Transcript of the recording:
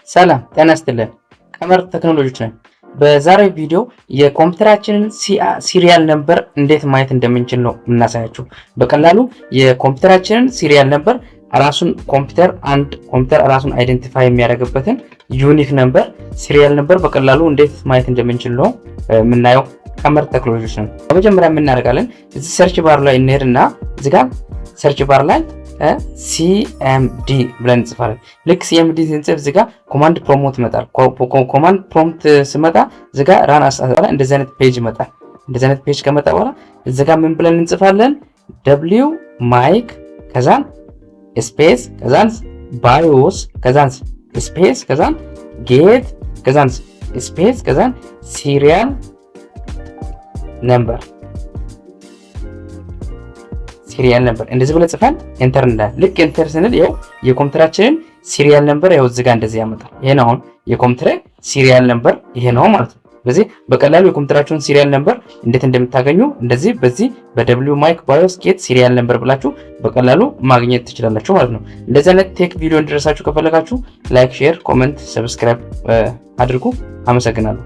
ሰላም ጤና ይስጥልን። ቀመር ቴክኖሎጂዎች ነን። በዛሬው ቪዲዮ የኮምፒውተራችንን ሲሪያል ነምበር እንዴት ማየት እንደምንችል ነው የምናሳያችሁ። በቀላሉ የኮምፒውተራችንን ሲሪያል ነምበር ራሱን ኮምፒውተር ራሱን አይደንቲፋይ የሚያደርግበትን ዩኒክ ነምበር ሲሪያል ነምበር በቀላሉ እንዴት ማየት እንደምንችል ነው የምናየው። ቀመር ቴክኖሎጂዎች ነን። በመጀመሪያ የምናደርጋለን እዚህ ሰርች ባር ላይ እንሄድና እዚህ ጋር ሰርች ባር ላይ ሲኤምዲ ብለን እንጽፋለን። ልክ ሲኤምዲ ስንጽፍ እዚህ ጋር ኮማንድ ፕሮምፕት ይመጣል። ኮማንድ ፕሮምፕት ሲመጣ እዚህ ጋር ራን አስተካክለ እንደዚህ አይነት ፔጅ ይመጣል። እንደዚህ አይነት ፔጅ ከመጣ በኋላ እዚህ ጋር ምን ብለን እንጽፋለን? ደብሊው ማይክ ከዛን ስፔስ ከዛን ባዮስ ከዛን ስፔስ ከዛን ጌት ከዛን ስፔስ ከዛን ሲሪያል ነምበር ሲሪያል ነምበር እንደዚህ ብለን ጽፈን ኤንተር እንዳል። ልክ ኤንተር ስንል ያው የኮምፒውተራችንን ሲሪያል ነምበር ያው እዚህ ጋር እንደዚህ ያመጣል። ይሄ ነው አሁን የኮምፒውተር ሲሪያል ነምበር ይሄ ነው ማለት ነው። ስለዚህ በቀላሉ የኮምፒውተራችሁን ሲሪያል ነምበር እንዴት እንደምታገኙ እንደዚህ በዚህ በደብሊው ማይክ ባዮስ ጌት ሲሪያል ነምበር ብላችሁ በቀላሉ ማግኘት ትችላላችሁ ማለት ነው። እንደዚህ አይነት ቴክ ቪዲዮ እንዲደርሳችሁ ከፈለጋችሁ ላይክ፣ ሼር፣ ኮሜንት፣ ሰብስክራይብ አድርጉ። አመሰግናለሁ።